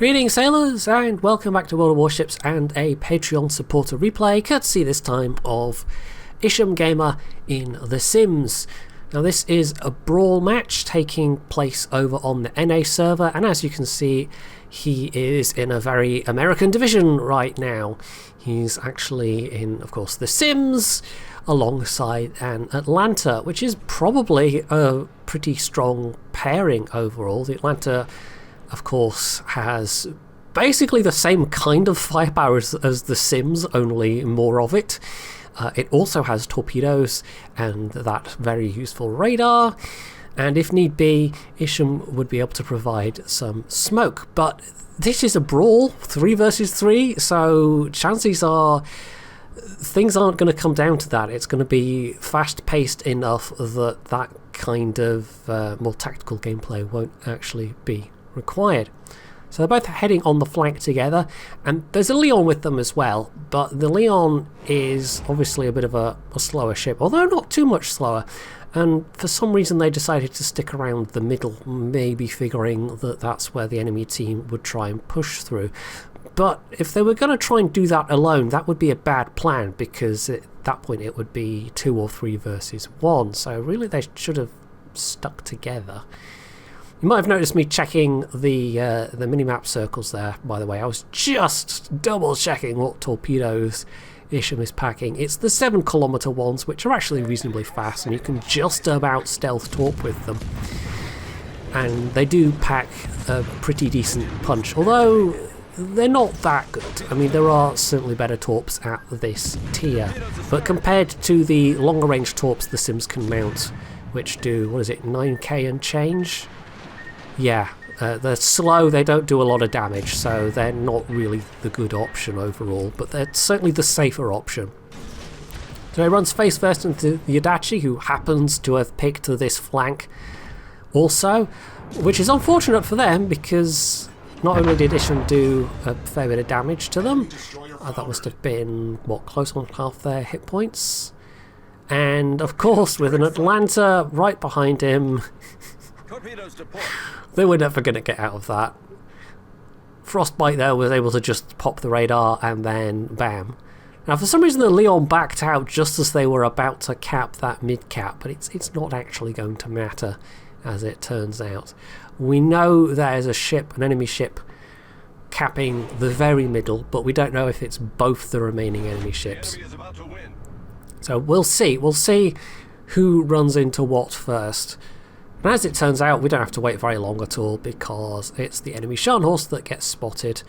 Greetings sailors and welcome back to World of Warships and a Patreon supporter replay, courtesy this time of Isham Gamer in The Sims. Now this is a brawl match taking place over on the NA server, and as you can see he is in a very American division right now. He's actually in, of course, The Sims alongside an Atlanta, which is probably a pretty strong pairing overall. The Atlanta, of course, has basically the same kind of firepower as The Sims, only more of it. It also has torpedoes and that very useful radar, and if need be, Isham would be able to provide some smoke. But this is a brawl, 3 versus 3, so chances are things aren't going to come down to that. It's going to be fast-paced enough that that kind of more tactical gameplay won't actually be required. So they're both heading on the flank together, and there's a Leon with them as well, but the Leon is obviously a bit of a slower ship, although not too much slower, and for some reason they decided to stick around the middle, maybe figuring that that's where the enemy team would try and push through. But if they were going to try and do that alone, that would be a bad plan, because at that point it would be 2 or 3 versus 1, so really they should have stuck together. You might have noticed me checking the minimap circles there, by the way. I was just double checking what torpedoes Isham is packing. It's the 7-kilometer ones, which are actually reasonably fast, and you can just about stealth torp with them. And they do pack a pretty decent punch, although they're not that good. I mean, there are certainly better torps at this tier, but compared to the longer range torps the Sims can mount, which do, what is it, 9k and change? Yeah, they're slow, they don't do a lot of damage, so they're not really the good option overall, but they're certainly the safer option. So he runs face first into the Adachi, who happens to have picked this flank also, which is unfortunate for them, because not only did Isham do a fair bit of damage to them, that must have been, what, close on half their hit points, and of course with an Atlanta right behind him, they were never going to get out of that. Frostbite there was able to just pop the radar and then bam. Now for some reason the Leon backed out just as they were about to cap that mid-cap, but it's not actually going to matter as it turns out. We know there's a ship, an enemy ship, capping the very middle, but we don't know if it's both the remaining enemy ships. So we'll see who runs into what first. And as it turns out, we don't have to wait very long at all, because it's the enemy Scharnhorst that gets spotted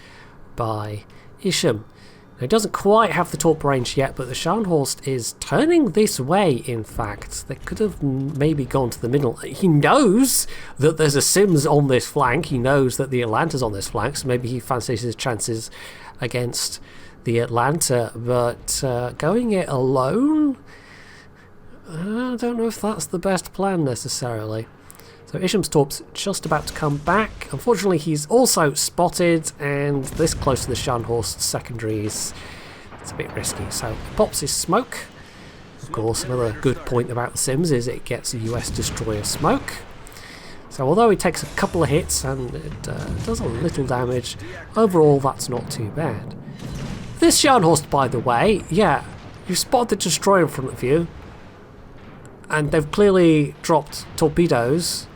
by Isham. Now, he doesn't quite have the torp range yet, but the Scharnhorst is turning this way, in fact. They could have maybe gone to the middle. He knows that there's a Sims on this flank. He knows that the Atlanta's on this flank, so maybe he fancies his chances against the Atlanta. But going it alone, I don't know if that's the best plan necessarily. So Isham's torp's just about to come back. Unfortunately, he's also spotted, and this close to the Scharnhorst secondaries, it's a bit risky. So he pops his smoke. Of course, another good point about the Sims is it gets a US destroyer smoke. So although he takes a couple of hits and it does a little damage, overall that's not too bad. This Scharnhorst, by the way, yeah, you spot the destroyer in front of you, and they've clearly dropped torpedoes.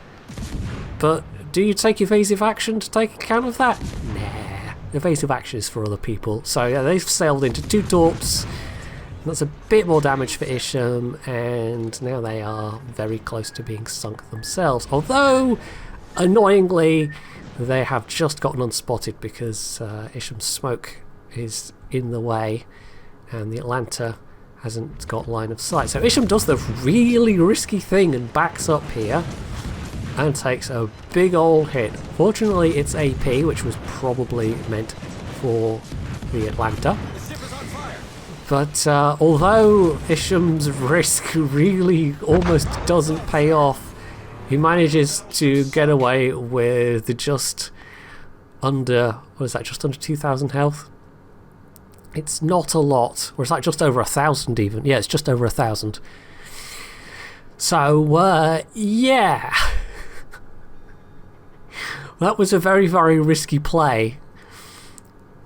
But do you take evasive action to take account of that? Nah, evasive action is for other people. So yeah, they've sailed into 2 torps. That's a bit more damage for Isham, and now they are very close to being sunk themselves. Although, annoyingly, they have just gotten unspotted because Isham's smoke is in the way, and the Atlanta hasn't got line of sight. So Isham does the really risky thing and backs up here and takes a big old hit. Fortunately it's AP, which was probably meant for the Atlanta. But although Isham's risk really almost doesn't pay off, he manages to get away with just under, what is that, just under 2,000 health? It's not a lot, or is that just over 1,000 even? Yeah, it's just over 1,000. So, yeah. That was a very, very risky play,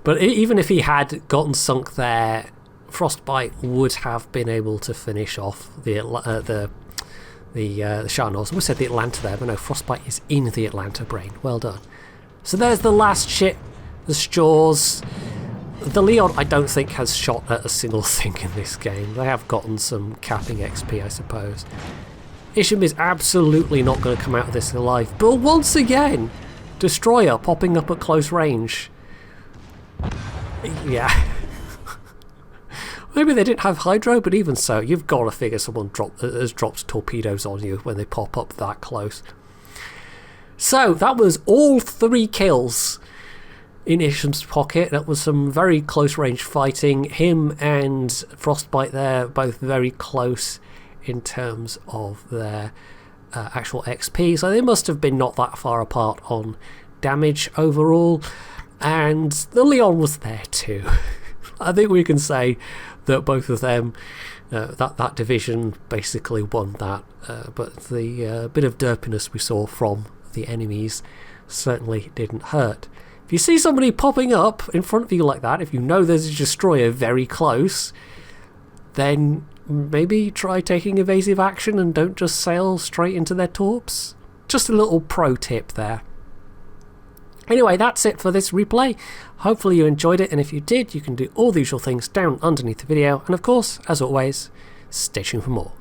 But even if he had gotten sunk there, Frostbite would have been able to finish off the Sharnos. I said the Atlanta there, but no, Frostbite is in the Atlanta brain. Well done. So there's the last ship, the Straws. The Leon, I don't think, has shot at a single thing in this game. They have gotten some capping XP, I suppose. Isham is absolutely not going to come out of this alive. But once again, Destroyer popping up at close range. Yeah. Maybe they didn't have Hydro, but even so, you've got to figure someone has dropped torpedoes on you when they pop up that close. So, that was all 3 kills in Isham's pocket. That was some very close range fighting. Him and Frostbite there, both very close in terms of their actual XP. So they must have been not that far apart on damage overall. And the Leon was there too. I think we can say that both of them, that division basically won that. But the bit of derpiness we saw from the enemies certainly didn't hurt. If you see somebody popping up in front of you like that, if you know there's a destroyer very close, then maybe try taking evasive action and don't just sail straight into their torps. Just a little pro tip there. Anyway, that's it for this replay. Hopefully you enjoyed it, and if you did, you can do all the usual things down underneath the video, and of course, as always, stay tuned for more.